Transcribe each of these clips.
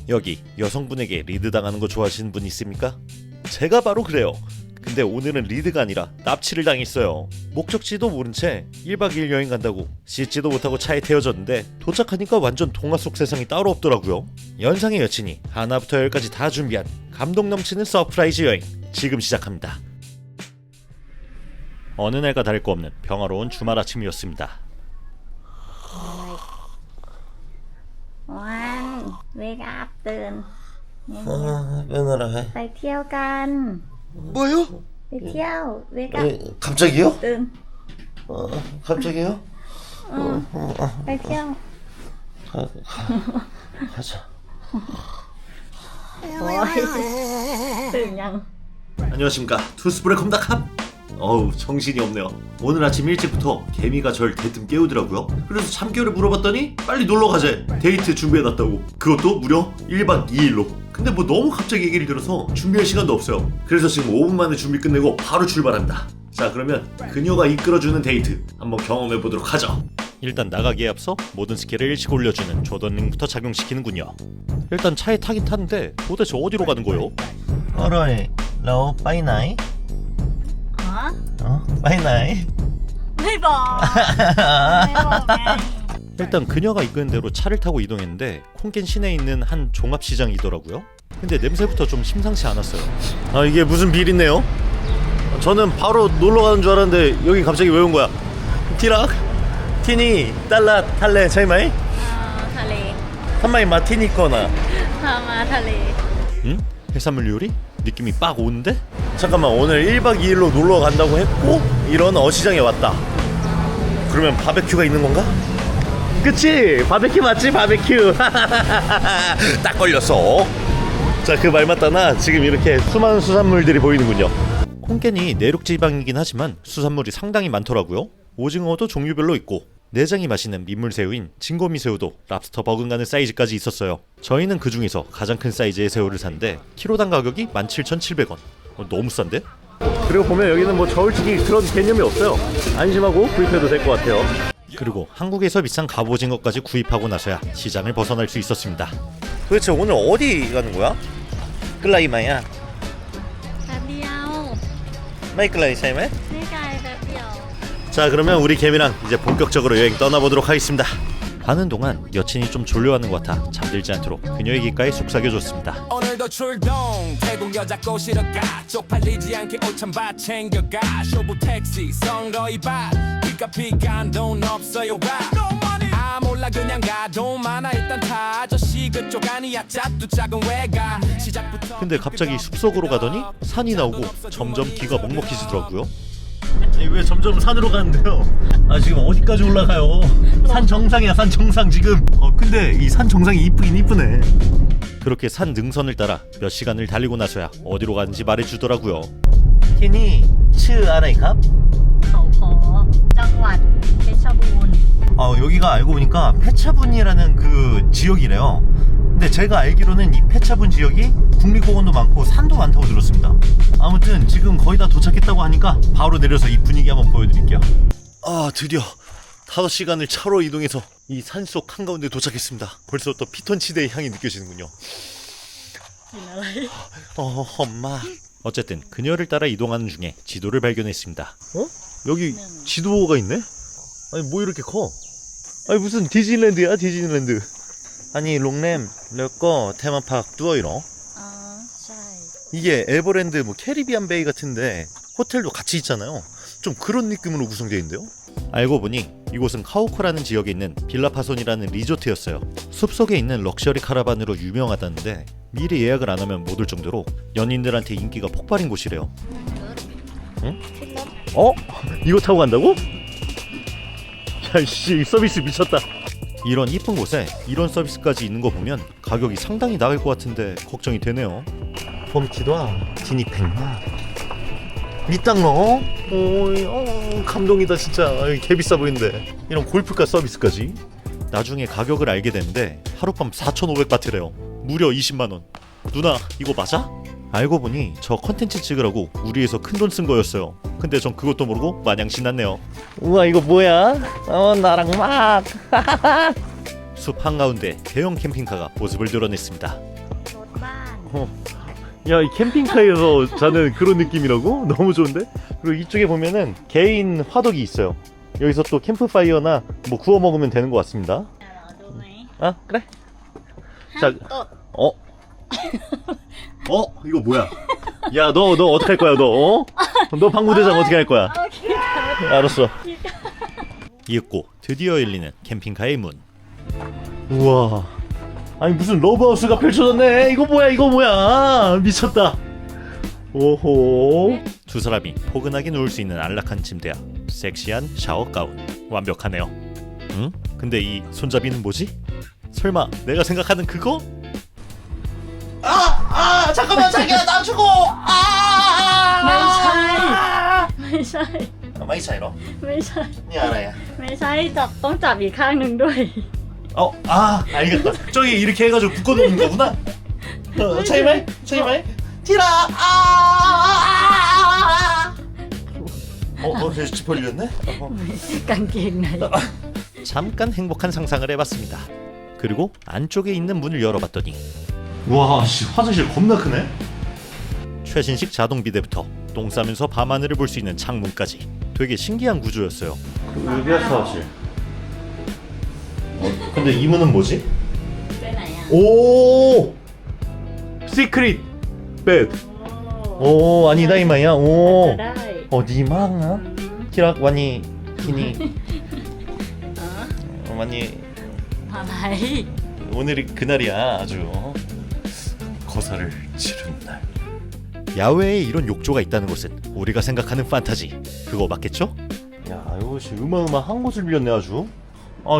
여기 여성분에게 리드당하는 거 좋아하시는 분 있습니까? 제가 바로 그래요. 근데 오늘은 리드가 아니라 납치를 당했어요. 목적지도 모른 채 1박 2일 여행 간다고 씻지도 못하고 차에 태워졌는데 도착하니까 완전 동화 속 세상이 따로 없더라고요. 연상의 여친이 하나부터 열까지 다 준비한 감동 넘치는 서프라이즈 여행 지금 시작합니다. 어느 날과 다를 거 없는 평화로운 주말 아침이었습니다. วันเวกอัพตื่น เป็นอะไร ไปเที่ยวกัน 뭐요? ไปเที่ยวเวกอัพ 갑자기요? ตื่น 갑자기요? ไปเที่ยว 가자. โอ้ยตื่นยัง 안녕하십니까, 투스브레 컴닥함. 어우, 정신이 없네요. 오늘 아침 일찍부터 개미가 절 대뜸 깨우더라고요. 그래서 참깨를 물어봤더니 빨리 놀러가재, 데이트 준비해놨다고. 그것도 무려 1박 2일로. 근데 뭐 너무 갑자기 얘기를 들어서 준비할 시간도 없어요. 그래서 지금 5분 만에 준비 끝내고 바로 출발합니다. 자, 그러면 그녀가 이끌어주는 데이트 한번 경험해보도록 하죠. 일단 나가기에 앞서 모든 스킬을 일찍 올려주는 조던링부터 작용시키는군요. 일단 차에 타긴 탔는데 도대체 어디로 가는 거요? อร่อยแล้วไปไหน ฮะ ไปไหน ไม่บอกไม่บอกไง 일단 그녀가 이끄는 대로 차를 타고 이동했는데 콩겐 시내에 있는 한 종합시장이더라고요. 근데 냄새부터 좀 심상치 않았어요. 아, 이게 무슨 비린내요? 저는 바로 놀러 가는 줄 알았는데 여기 갑자기 왜 온 거야? 티락? 티니 달라 탈래 차이마이? ทะเล 한마이 마티니 거나. พามาทะเล 응? 해산물 요리? 느낌이 빡 오는데? 잠깐만, 오늘 1박 2일로 놀러 간다고 했고 이런 어시장에 왔다. 그러면 바베큐가 있는 건가? 그치? 바베큐 맞지? 바베큐. 딱 걸렸어. 자, 그 말 맞다나 지금 이렇게 수많은 수산물들이 보이는군요. 콩겐이 내륙 지방이긴 하지만 수산물이 상당히 많더라고요. 오징어도 종류별로 있고 내장이 맛있는 민물새우인 진고미새우도 랍스터 버금가는 사이즈까지 있었어요. 저희는 그 중에서 가장 큰 사이즈의 새우를 샀는데 키로당 가격이 17,700원. 너무 싼데? 그리고 보면 여기는 뭐 저울치기 그런 개념이 없어요. 안심하고 구입해도 될 것 같아요. 그리고 한국에서 비싼 갑오징어까지 구입하고 나서야 시장을 벗어날 수 있었습니다. 도대체 오늘 어디 가는 거야? 끌라이마야. แป๊บเดียว 마이 끌라이 차이마? ไม่ไกลแป๊บเดียว 자, 그러면 우리 개미랑 이제 본격적으로 여행 떠나보도록 하겠습니다. 가는 동안 여친이 좀 졸려하는 것 같아 잠들지 않도록 그녀의 귓가에 속삭여줬습니다. 오늘도 출동 태국 여자 꼬시러 가 쪽팔리지 않게 옷 찬바 챙겨가 쇼부 택시 선거이 바 삐까삐까 돈 없어요 아 몰라 그냥 가 돈 많아 일단 타 아저씨 그쪽 아니야 짭도 작은 외가 시작부터 근데 갑자기 숲속으로 가더니 산이 나오고 점점 귀가 먹먹해지더라고요. 왜 점점 산으로 가는데요? 아, 지금 어디까지 올라가요? 산 정상이야, 산 정상 지금. 근데 이 산 정상이 이쁘긴 이쁘네. 그렇게 산 능선을 따라 몇 시간을 달리고 나서야 어디로 가는지 말해주더라고요. 티니 츠 아라이캅? เขาขอจังหวัดเพชรบูรณ์ 여기가 알고 보니까 페차분이라는 그 지역이래요. 근데 제가 알기로는 이 페차분 지역이 국립공원도 많고 산도 많다고 들었습니다. 아무튼 지금 거의 다 도착했다고 하니까 바로 내려서 이 분위기 한번 보여드릴게요. 아, 드디어 5시간을 차로 이동해서 이 산속 한가운데 도착했습니다. 벌써 또 피톤치드의 향이 느껴지는군요. กินอะไร 엄마. 어쨌든 그녀를 따라 이동하는 중에 지도를 발견했습니다. 여기 지도가 있네? 아니, 뭐 이렇게 커? 아니, 무슨 디즈니랜드야, 디즈니랜드. 아니, 롱램 르꺼 테마파크 뚜어이러. อ๋อใช่ 이게 에버랜드 뭐 캐리비안 베이 같은데 호텔도 같이 있잖아요. 좀 그런 느낌으로 구성되어 있는데요. 알고 보니 이곳은 카오코라는 지역에 있는 빌라파손이라는 리조트였어요. 숲속에 있는 럭셔리 카라반으로 유명하다는데 미리 예약을 안 하면 못 올 정도로 연인들한테 인기가 폭발인 곳이래요. 응? 이거 타고 간다고? 야씨, 서비스 미쳤다. 이런 이쁜 곳에 이런 서비스까지 있는 거 보면 가격이 상당히 나갈 것 같은데 걱정이 되네요. 봄치도아 디니팽마 밑땅러. 감동이다 진짜. 개 비싸 보이는데 이런 골프카 서비스까지. 나중에 가격을 알게 됐는데 하룻밤 4,500바트래요. 무려 20만원. 누나, 이거 맞아? 알고 보니 저 컨텐츠 찍으라고 우리에서 큰돈 쓴 거였어요. 근데 전 그것도 모르고 마냥 신났네요. 우와, 이거 뭐야? 나랑 막. 숲 한가운데 대형 캠핑카가 모습을 드러냈습니다. 야, 이 캠핑카에서 자는 그런 느낌이라고? 너무 좋은데? 그리고 이쪽에 보면은 개인 화덕이 있어요. 여기서 또 캠프파이어나 뭐 구워 먹으면 되는 것 같습니다. 아, 그래? 자, 이거 뭐야? 야, 너 어떻게 할 거야, 너? 너 방구대장 어떻게 할 거야? 알았어. 이윽고 드디어 열리는 캠핑카의 문. 우와. 아니, 무슨 러브하우스가 펼쳐졌네. 이거 뭐야? 미쳤다. 오호. 두 사람이 포근하게 누울 수 있는 안락한 침대와 섹시한 샤워 가운. 완벽하네요. 응? 근데 이 손잡이는 뭐지? 설마 내가 생각하는 그거? 잠깐만, 자기야, 나 죽어. ไม่ใช่ ไม่ใช่เหรอ ไม่ใช่ นี่อะไรอ่ะ ไม่ใช่จับต้องจับอีกข้างหนึ่งด้วย 알겠다. 저기 이렇게 해가지고 묶어놓는 거구나. 차이마이? 티라. 쥐 벌렸네? กางเกงใน 잠깐 행복한 상상을 해봤습니다. 그리고 안쪽에 있는 문을 열어봤더니 와, 씨, 화장실 겁나 크네. 최신식 자동 비데부터 똥 싸면서 밤하늘을 볼 수 있는 창문까지 되게 신기한 구조였어요. 여기가 샤워실. 근데 이 문은 뭐지? ไปไหนอ่ะ 오! 시크릿 베드. 오, 아니다 이 말이야. จะ 오. ได้ 어디망아? 키락 와니 키니. อ๋อ 많이 อะไร 오늘이 그날이야. 아주 거사를 치른 날. 야외에 이런 욕조가 있다는 곳은 우리가 생각하는 판타지 그거 맞겠죠? 야, 이것이 어마어마한 곳을 빌렸네 아주.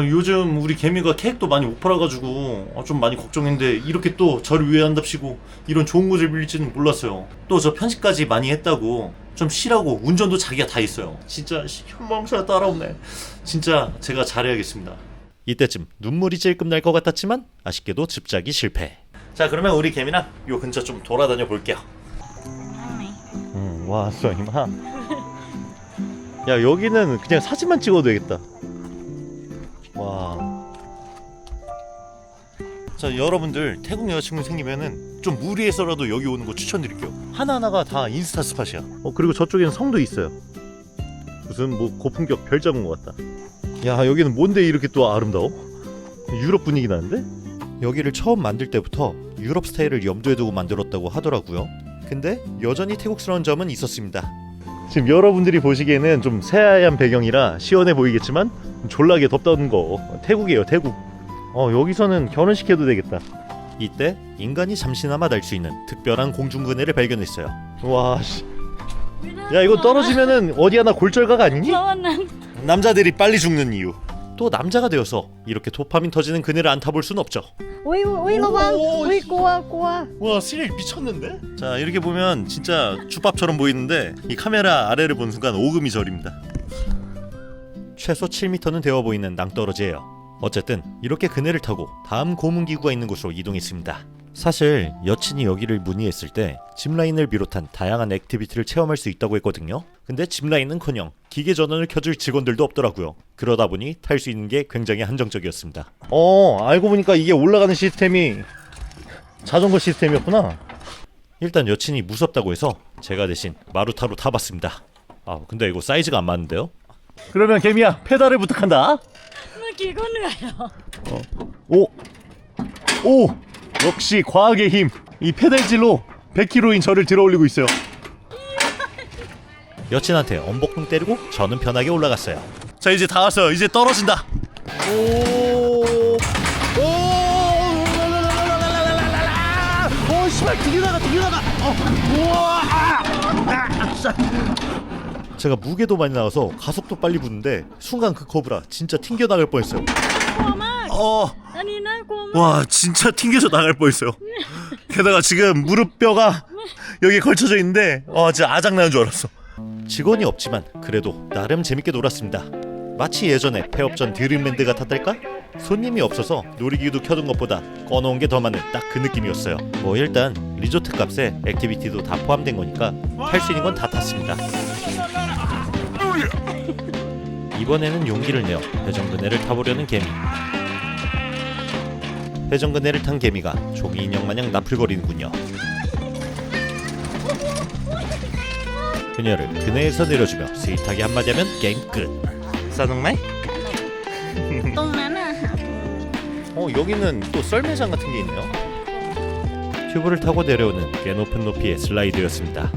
요즘 우리 개미가 케이크도 많이 못 팔아가지고 좀 많이 걱정했는데 이렇게 또 저를 위한답시고 이런 좋은 곳을 빌릴지는 몰랐어요. 또 저 편식까지 많이 했다고 좀 쉬라고 운전도 자기가 다 했어요. 진짜 현망사가 따라오네. 진짜 제가 잘해야겠습니다. 이때쯤 눈물이 찔끔 날 것 같았지만 아쉽게도 집자기 실패. 자, 그러면 우리 개미랑 요 근처 좀 돌아다녀 볼게요. ห้องไหน 왔어 이마. 야, 여기는 그냥 사진만 찍어도 되겠다. 와. 자, 여러분들 태국 여자친구 생기면은 좀 무리해서라도 여기 오는 거 추천드릴게요. 하나하나가 다 인스타 스팟이야. 그리고 저쪽에는 성도 있어요. 무슨 뭐 고품격 별 잡은 것 같다. 야, 여기는 뭔데 이렇게 또 아름다워? 유럽 분위기 나는데? 여기를 처음 만들 때부터 유럽 스타일을 염두에 두고 만들었다고 하더라고요. 근데 여전히 태국스러운 점은 있었습니다. 지금 여러분들이 보시기에는 좀 새하얀 배경이라 시원해 보이겠지만 졸라게 덥다는 거. 태국이에요, 태국. 여기서는 결혼식해도 되겠다. 이때 인간이 잠시나마 날 수 있는 특별한 공중그네를 발견했어요. 와, 씨. 야, 이거 떨어지면은 어디 하나 골절각 아니니? แล้ววันนั้น 남자들이 빨리 죽는 이유. 또 남자가 되어서 이렇게 도파민 터지는 그네를 안 타볼 순 없죠. อุ้ยอุ้ยระวัง โอ้ย อุ้ยกลัวกลัว 와, 스릴 미쳤는데? 자, 이렇게 보면 진짜 주밥처럼 보이는데 이 카메라 아래를 본 순간 오금이 저립니다. 최소 7m는 되어 보이는 낭떠러지예요. 어쨌든 이렇게 그네를 타고 다음 고문기구가 있는 곳으로 이동했습니다. 사실 여친이 여기를 문의했을 때 짚라인을 비롯한 다양한 액티비티를 체험할 수 있다고 했거든요. 근데 짚라인은커녕 기계 전원을 켜줄 직원들도 없더라고요. 그러다 보니 탈 수 있는 게 굉장히 한정적이었습니다. 알고 보니까 이게 올라가는 시스템이 자전거 시스템이었구나. 일단 여친이 무섭다고 해서 제가 대신 마루타로 타봤습니다. 근데 이거 사이즈가 안 맞는데요? 그러면 개미야, 페달을 부탁한다. เมื่อกี้ก็เหนื่อยอ่ะ 오! 역시 과학의 힘. 이 페달질로 100kg인 저를 들어올리고 있어요. 여친한테 엄복동 때리고 저는 편하게 올라갔어요. 자, 이제 다 왔어요. 이제 떨어진다. 오, 씨발, 되게 나가. 우와! 제가 무게도 많이 나가서 가속도 빨리 붙는데 순간 그 커브라 진짜 튕겨 나갈 뻔했어요. กลัวมาก อันนี้น่ากลัวมาก 와, 진짜 튕겨서 나갈 뻔했어요. 게다가 지금 무릎뼈가 여기 걸쳐져 있는데 진짜 아작나는 줄 알았어. 직원이 없지만 그래도 나름 재밌게 놀았습니다. 마치 예전에 폐업전 드림랜드 같았달까? 손님이 없어서 놀이기구도 켜둔 것보다 꺼놓은 게 더 많은 딱 그 느낌이었어요. 뭐 일단 리조트 값에 액티비티도 다 포함된 거니까 탈 수 있는 건 다 탔습니다. 이번에는 용기를 내어 배정그네를 타보려는 개미. 회전근해를 탄 개미가 종이 인형 마냥 나풀거리는군요. 그녀를 그네에서 내려주며 스윗하게 한마디 하면 게임 끝. 싸동말? ตรงนั้นอ่ะ 여기는 또 썰매장 같은 게 있네요. 튜브를 타고 내려오는 꽤 높은 높이의 슬라이드였습니다.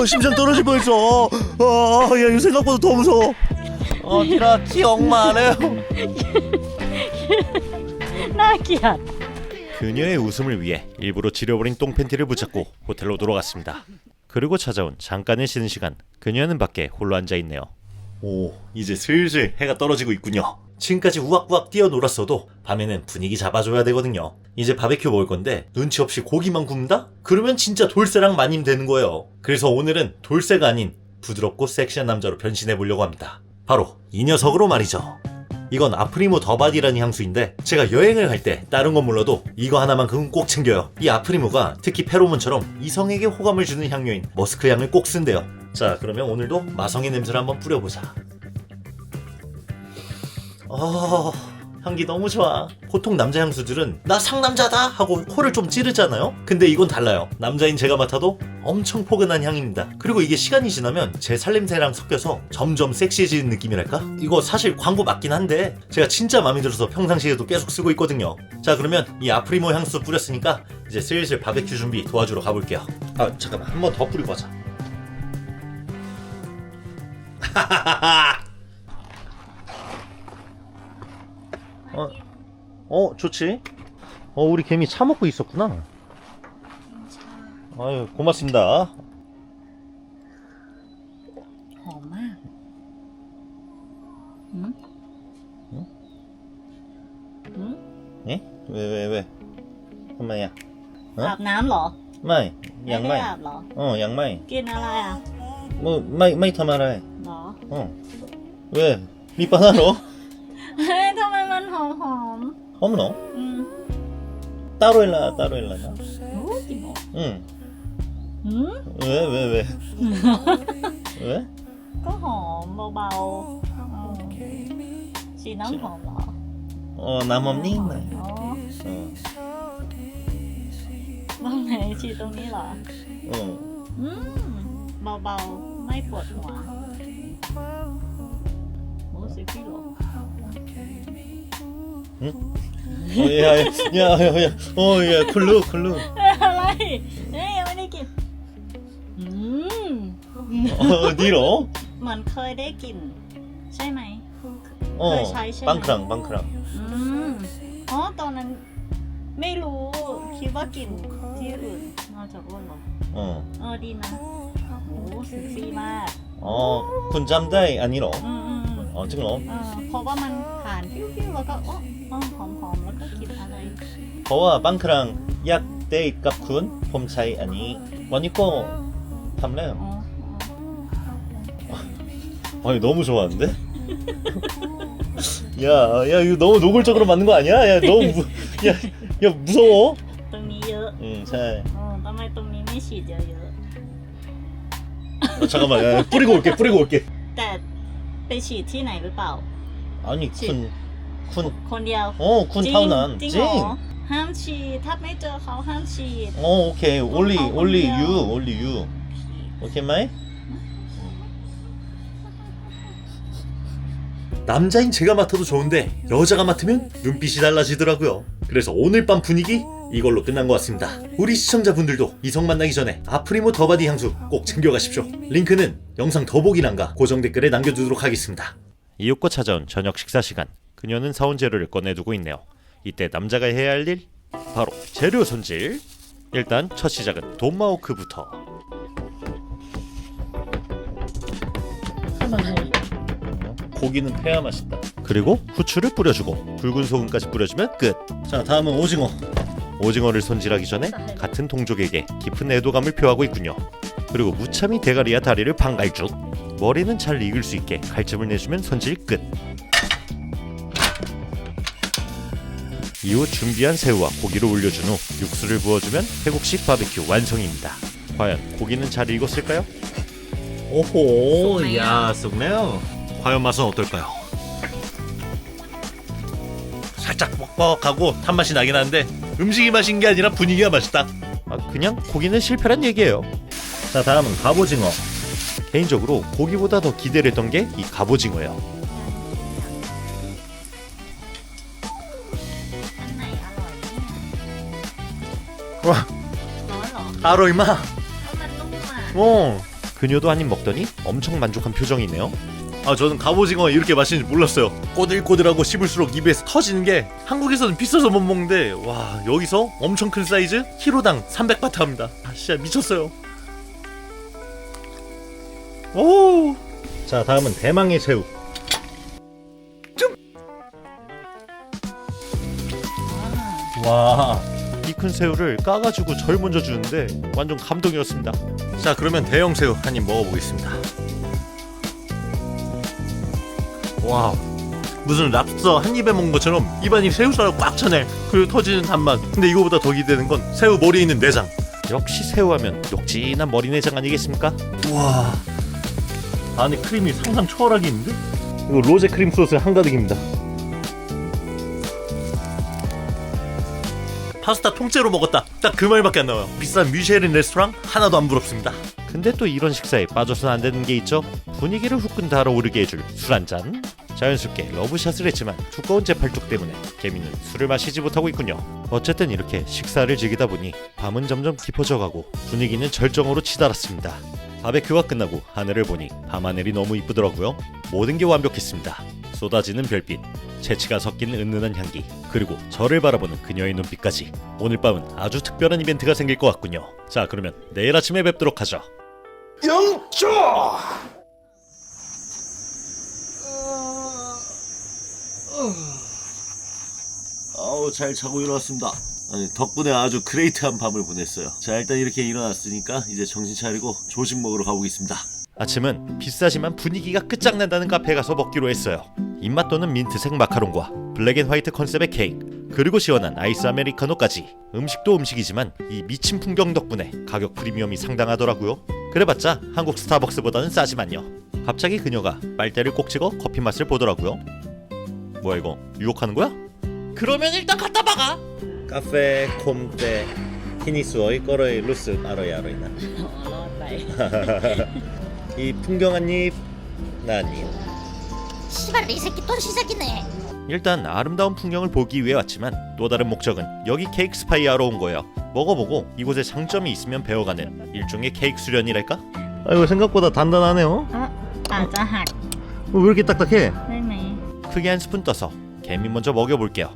심장 떨어질 뻔했어. 야, 이거 생각보다 더 무서워. 어디라 정말해요. น่าเกลียด 그녀의 웃음을 위해 일부러 지려버린 똥팬티를 붙잡고 호텔로 돌아갔습니다. 그리고 찾아온 잠깐의 쉬는 시간. 그녀는 밖에 홀로 앉아있네요. 오, 이제 슬슬 해가 떨어지고 있군요. 지금까지 우악우악 뛰어놀았어도 밤에는 분위기 잡아줘야 되거든요. 이제 바베큐 먹을 건데 눈치 없이 고기만 굽는다? 그러면 진짜 돌쇠랑 마님 되는 거예요. 그래서 오늘은 돌쇠가 아닌 부드럽고 섹시한 남자로 변신해보려고 합니다. 바로 이 녀석으로 말이죠. 이건 아프리모 더바디라는 향수인데 제가 여행을 갈 때 다른 건 몰라도 이거 하나만큼은 꼭 챙겨요. 이 아프리모가 특히 페로몬처럼 이성에게 호감을 주는 향료인 머스크 향을 꼭 쓴대요. 자, 그러면 오늘도 마성의 냄새를 한번 뿌려보자. 향기 너무 좋아. 보통 남자 향수들은 나 상남자다 하고 코를 좀 찌르잖아요. 근데 이건 달라요. 남자인 제가 맡아도 엄청 포근한 향입니다. 그리고 이게 시간이 지나면 제 살냄새랑 섞여서 점점 섹시해지는 느낌이랄까? 이거 사실 광고 맞긴 한데 제가 진짜 마음에 들어서 평상시에도 계속 쓰고 있거든요. 자, 그러면 이 아프리모 향수 뿌렸으니까 이제 슬슬 바베큐 준비 도와주러 가볼게요. 잠깐만, 한 번 더 뿌리고 하자. 좋지. 우리 개미 차 먹고 있었구나. 아유, 고맙습니다. หอมมากหืมหืม 예? 왜? 엄마야. อาบน้ำเหรอ 마이, ไม่ได้อาบเหรอ 양마이. กินอะไรอ่ะ 마이 타마라이. เหรอ 왜? 밑바나로? เฮ้ยทำไมมันหอม 없노? อืม 따로 일라. โอ้จริงเหรอ 응. หืม 왜? 왜? ก็หอมเบาๆฉีดน้ำหอมเหรอ 남 없니? อ๋อตรงไหนฉีดตรงนี้เหรอ อืมเบาๆไม่ปวดหัวโอ้สิพี่หรอ 야, 쿨루. อะไรเอ้ยยังไม่ได้กินอืม 어디로? เหมือนเคยได้กลิ่นใช่ไหม 어, 방크랑. อืมอ๋อตอนนั้นไม่รู้คิดว่ากลิ่นที่อื่นนอกจากว่าเหรอดีนะโอ้เซ็กซี่มาก 군잠다이 아니로. จึงเหรอ เพราะว่ามันผ่านฟิวๆแล้วก็หอมๆแล้วก็กลิ่นอะไร 거와 방크랑 약 데이 값군 폼차이 아니 원이꼬 탐래요. 아니 너무 좋아하는데? 야 이거 너무 노골적으로 맞는 거 아니야? 야 너무 야 무서워. ตรงนี้เยอะ ใช่ ทำไมตรงนี้ไม่ฉีดเยอะ 잠깐만, 야, 뿌리고 올게. ๆแต่ไปฉีดที่ไหนหรือเปล่า 아니 쿤 คนเดียว 쿤 จริง 타오난 จริงเหรอห้ามฉีดถ้าไม่เจอเขาห้ามฉีด 오케이 only you 오케이 마이. 남자인 제가 맡아도 좋은데 여자가 맡으면 눈빛이 달라지더라고요. 그래서 오늘 밤 분위기 이걸로 끝난 것 같습니다. 우리 시청자분들도 이성 만나기 전에 아프리모 더바디 향수 꼭 챙겨가십시오. 링크는 영상 더보기란과 고정 댓글에 남겨두도록 하겠습니다. 이윽고 찾아온 저녁 식사 시간. 그녀는 사온 재료를 꺼내두고 있네요. 이때 남자가 해야 할 일? 바로 재료 손질. 일단 첫 시작은 돈마호크부터. 고기는 패야 맛있다. 그리고 후추를 뿌려주고 굵은 소금까지 뿌려주면 끝. 자, 다음은 오징어. 오징어를 손질하기 전에 같은 동족에게 깊은 애도감을 표하고 있군요. 그리고 무참히 대가리와 다리를 방갈죽. 머리는 잘 익을 수 있게 칼집을 내주면 손질 끝. 이후 준비한 새우와 고기를 올려준 후 육수를 부어주면 태국식 바베큐 완성입니다. 과연 고기는 잘 익었을까요? 오호, 쑥매요. 야, 쑥매요. 과연 맛은 어떨까요? 살짝 뻑뻑하고 탄맛이 나긴 하는데 음식이 맛인 게 아니라 분위기가 맛있다. 그냥 고기는 실패란 얘기예요. 자, 다음은 갑오징어. 개인적으로 고기보다 더 기대를 했던 게 이 갑오징어예요. Cái này 와, Nói lộn 아로이마. Ở bên luôn mà 그녀도 한 입 먹더니 엄청 만족한 표정이네요. 저는 갑오징어 이렇게 맛있는지 몰랐어요. 꼬들꼬들하고 씹을수록 입에서 터지는 게 한국에서는 비싸서 못 먹는데 와, 여기서 엄청 큰 사이즈 키로당 300바트 합니다. 진짜 미쳤어요. 오. 자, 다음은 대망의 새우. 와, 이 큰 새우를 까가지고 절 먼저 주는데 완전 감동이었습니다. 자, 그러면 대형 새우 한 입 먹어보겠습니다. 와, 무슨 랍스터 한 입에 먹은 것처럼 입안이 새우살로 꽉 차네. 그리고 터지는 단맛. 근데 이거보다 더 기대되는 건 새우 머리에 있는 내장. 역시 새우하면 녹진한 머리 내장 아니겠습니까? 우와, 안에 크림이 상상 초월하게 있는데? 이거 로제 크림 소스 한가득입니다. 파스타 통째로 먹었다. 딱 그 말밖에 안 나와요. 비싼 미쉐린 레스토랑 하나도 안 부럽습니다. 근데 또 이런 식사에 빠져서는 안 되는 게 있죠. 분위기를 후끈 달아오르게 해줄 술 한잔. 자연스럽게 러브샷을 했지만 두꺼운 제 팔뚝 때문에 개미는 술을 마시지 못하고 있군요. 어쨌든 이렇게 식사를 즐기다 보니 밤은 점점 깊어져가고 분위기는 절정으로 치달았습니다. 바베큐가 끝나고 하늘을 보니 밤하늘이 너무 이쁘더라고요. 모든 게 완벽했습니다. 쏟아지는 별빛, 채취가 섞인 은은한 향기, 그리고 저를 바라보는 그녀의 눈빛까지. 오늘 밤은 아주 특별한 이벤트가 생길 것 같군요. 자, 그러면 내일 아침에 뵙도록 하죠. 영조! 아우, 잘 자고 일어났습니다. 아니, 덕분에 아주 그레이트한 밤을 보냈어요. 자, 일단 이렇게 일어났으니까 이제 정신 차리고 조식 먹으러 가보겠습니다. 아침은 비싸지만 분위기가 끝장난다는 카페에 가서 먹기로 했어요. 입맛 도는 민트색 마카롱과 블랙앤화이트 컨셉의 케이크, 그리고 시원한 아이스 아메리카노까지. 음식도 음식이지만 이 미친 풍경 덕분에 가격 프리미엄이 상당하더라고요. 그래봤자 한국 스타벅스보다는 싸지만요. 갑자기 그녀가 빨대를 꼭 찍어 커피 맛을 보더라고요. 뭐야, 이거 유혹하는 거야? 그러면 일단 갖다 박아. 카페 콤테 히니스워이 꺼러이 루스 아로이 아로이나. Nói vậy 이 풍경 한입 나 한입. 씨발 이 새끼 또 시작이네. 일단 아름다운 풍경을 보기 위해 왔지만 또 다른 목적은 여기 케이크 스파이 하러 온 거예요. 먹어보고 이곳에 장점이 있으면 배워가는 일종의 케이크 수련이랄까? 아이고, 생각보다 단단하네요. 자 hạt 왜 이렇게 딱딱해? đây này. 크게 한 스푼 떠서 개미 먼저 먹여볼게요.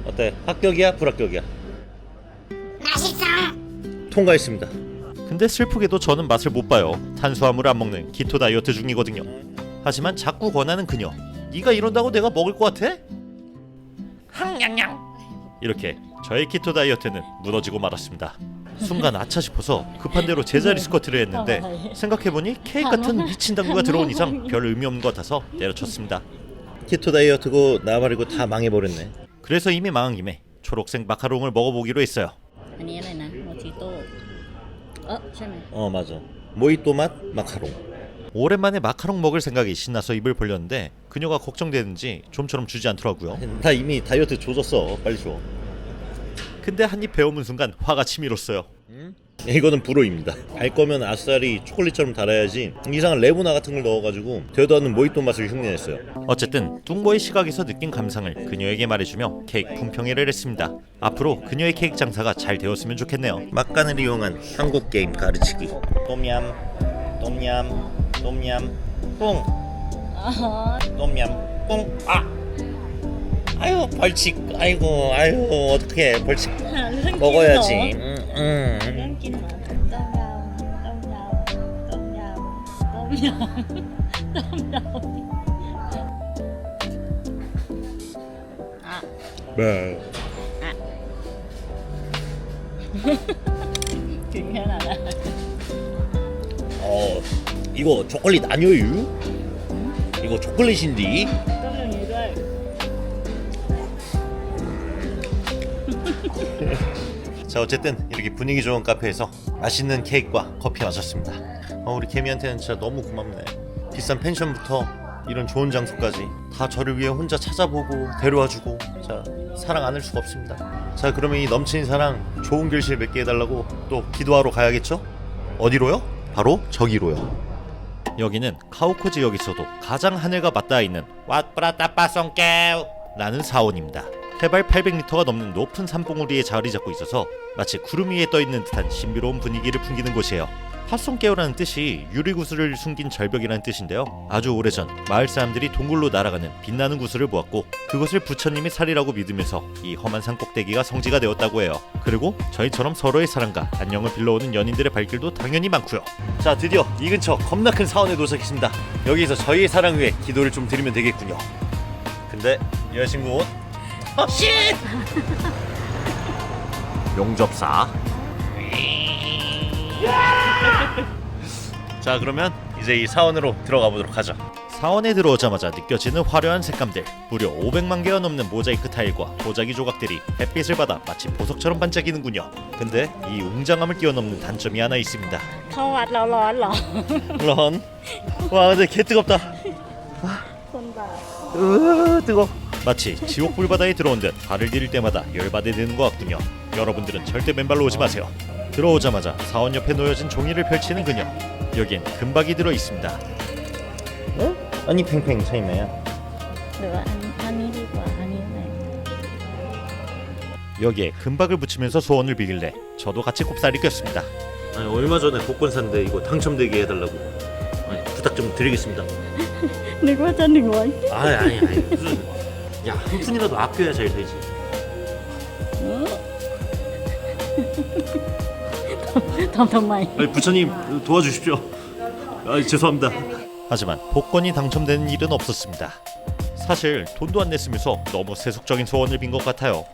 어때? 합격이야? 불합격이야? 맛있어. 통과했습니다. 근데 슬프게도 저는 맛을 못 봐요. 탄수화물을 안 먹는 키토 다이어트 중이거든요. 하지만 자꾸 권하는 그녀. 네가 이런다고 내가 먹을 것 같아? 항냥냥. 이렇게 저의 키토 다이어트는 무너지고 말았습니다. 순간 아차 싶어서 급한 대로 제자리 스쿼트를 했는데 생각해보니 케이크 같은 미친 당구가 들어온 이상 별 의미 없는 것 같아서 때려쳤습니다. 키토 다이어트고 나 버리고 다 망해버렸네. 그래서 이미 망한 김에 초록색 마카롱을 먹어보기로 했어요. Anh em này nè, mojito. 맞아. 모히또 맛 마카롱. 오랜만에 마카롱 먹을 생각이 신나서 입을 벌렸는데 그녀가 걱정되는지 좀처럼 주지 않더라고요. 나 이미 다이어트 조졌어. 빨리 줘. 근데 한 입 베어문 순간 화가 치밀었어요. 이거는 불호입니다. 달 거면 아싸리 초콜릿처럼 달아야지 이상한 레모나 같은 걸 넣어가지고 되도 않는 모히또 맛을 흉내냈어요. 어쨌든 뚱보의 시각에서 느낀 감상을 그녀에게 말해주며 케이크 품평회를 했습니다. 앞으로 그녀의 케이크 장사가 잘 되었으면 좋겠네요. 막간을 이용한 한국 게임 가르치기. 똠얌 똠얌 똠얌 뽕 똠얌 뽕. 아유, 벌칙. 아이고, 아유, 어떡해. 벌칙 먹어야지. Lớn chín hả? Tôm nhầm. 네. Chuyện thế nào đây? 이거 초콜릿 아니에요? 이거 초콜릿인데? Có bao nhiêu đây? 자, 어쨌든 이렇게 분위기 좋은 카페에서 맛있는 케이크와 커피 마셨습니다. 우리 개미한테는 진짜 너무 고맙네. 비싼 펜션부터 이런 좋은 장소까지 다 저를 위해 혼자 찾아보고 데려와주고, 자, 사랑 안 할 수가 없습니다. 자, 그러면 이 넘치는 사랑 좋은 결실 맺게 해달라고 또 기도하러 가야겠죠? 어디로요? 바로 저기로요. 여기는 카오코 지역에서도 가장 하늘과 맞닿아 있는 왓브라따빠송깨우 라는 사원입니다. 해발 800m가 넘는 높은 산봉우리에 자리 잡고 있어서 마치 구름 위에 떠있는 듯한 신비로운 분위기를 풍기는 곳이에요. 파송깨우라는 뜻이 유리구슬을 숨긴 절벽이라는 뜻인데요. 아주 오래전 마을 사람들이 동굴로 날아가는 빛나는 구슬을 보았고 그것을 부처님의 살이라고 믿으면서 이 험한 산 꼭대기가 성지가 되었다고 해요. 그리고 저희처럼 서로의 사랑과 안녕을 빌러오는 연인들의 발길도 당연히 많고요. 자, 드디어 이 근처 겁나 큰 사원에 도착했습니다. 여기서 저희의 사랑 위해 기도를 좀 드리면 되겠군요. 근데 여자친구 옷? 씨! 용접사. 자, 그러면 이제 이 사원으로 들어가 보도록 하죠. 사원에 들어오자마자 느껴지는 화려한 색감들, 무려 500만 개가 넘는 모자이크 타일과 도자기 조각들이 햇빛을 받아 마치 보석처럼 반짝이는군요. 근데 이 웅장함을 뛰어넘는 단점이 하나 있습니다. เข้าวัดแล้วร้อนเหรอ 런. 와, 근데 개 뜨겁다. คนบาป 뜨거. 마치 지옥 불바다에 들어온 듯 발을 디딜 때마다 열받게 되는 것 같군요. 여러분들은 절대 맨발로 오지 마세요. 들어오자마자 사원 옆에 놓여진 종이를 펼치는 그녀. 여기엔 금박이 들어 있습니다. 어? 아니 팽팽 차 있네요. หรือว่าอันนี้ดีกว่าอันนี้ไหน 여기에 금박을 붙이면서 소원을 빌길래 저도 같이 꼽사리 꼈습니다. 아니, 얼마 전에 복권 샀는데 이거 당첨되게 해달라고. 아니, 부탁 좀 드리겠습니다. นึกว่าจะ100 아니 무슨, 야, 한 푼이라도 아껴야 잘 되지. ทำไม 아니, 부처님 도와주십시오. 죄송합니다. 하지만 복권이 당첨되는 일은 없었습니다. 사실 돈도 안 냈으면서 너무 세속적인 소원을 빈 것 같아요.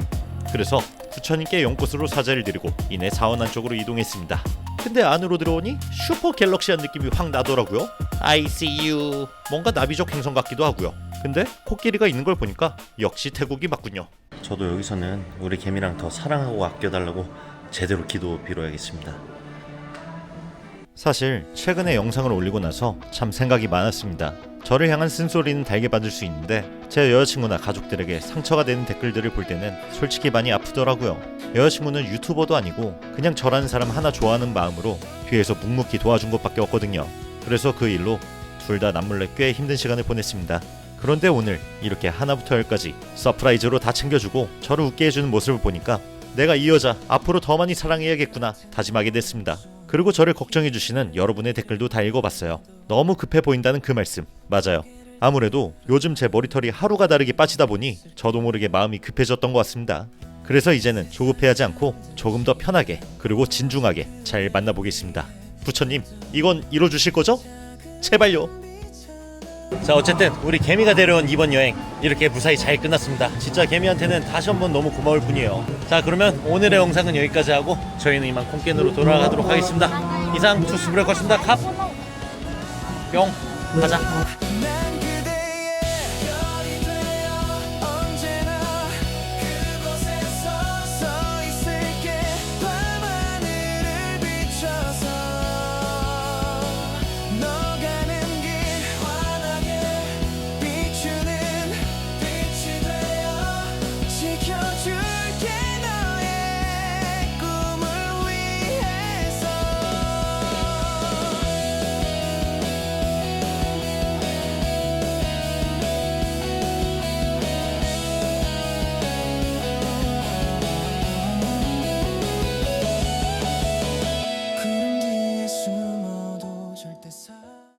그래서 부처님께 연꽃으로 사죄를 드리고 이내 사원 안쪽으로 이동했습니다. 근데 안으로 들어오니 슈퍼 갤럭시한 느낌이 확 나더라고요. I see you. 뭔가 나비족 행성 같기도 하고요. 근데 코끼리가 있는 걸 보니까 역시 태국이 맞군요. 저도 여기서는 우리 개미랑 더 사랑하고 아껴달라고 제대로 기도 빌어야겠습니다. 사실 최근에 영상을 올리고 나서 참 생각이 많았습니다. 저를 향한 쓴소리는 달게 받을 수 있는데 제 여자친구나 가족들에게 상처가 되는 댓글들을 볼 때는 솔직히 많이 아프더라고요. 여자친구는 유튜버도 아니고 그냥 저라는 사람 하나 좋아하는 마음으로 뒤에서 묵묵히 도와준 것밖에 없거든요. 그래서 그 일로 둘 다 남몰래 꽤 힘든 시간을 보냈습니다. 그런데 오늘 이렇게 하나부터 열까지 서프라이즈로 다 챙겨주고 저를 웃게 해주는 모습을 보니까 내가 이 여자 앞으로 더 많이 사랑해야겠구나 다짐하게 됐습니다. 그리고 저를 걱정해주시는 여러분의 댓글도 다 읽어봤어요. 너무 급해 보인다는 그 말씀 맞아요. 아무래도 요즘 제 머리털이 하루가 다르게 빠지다 보니 저도 모르게 마음이 급해졌던 것 같습니다. 그래서 이제는 조급해하지 않고 조금 더 편하게 그리고 진중하게 잘 만나보겠습니다. 부처님, 이건 이뤄주실 거죠? 제발요. 자, 어쨌든 우리 개미가 데려온 이번 여행 이렇게 무사히 잘 끝났습니다. 진짜 개미한테는 다시 한번 너무 고마울 뿐이에요. 자, 그러면 오늘의 영상은 여기까지 하고 저희는 이만 콩깨누로 돌아가도록 하겠습니다. 이상 투스브레이커였습니다. 갑! 뿅! 가자.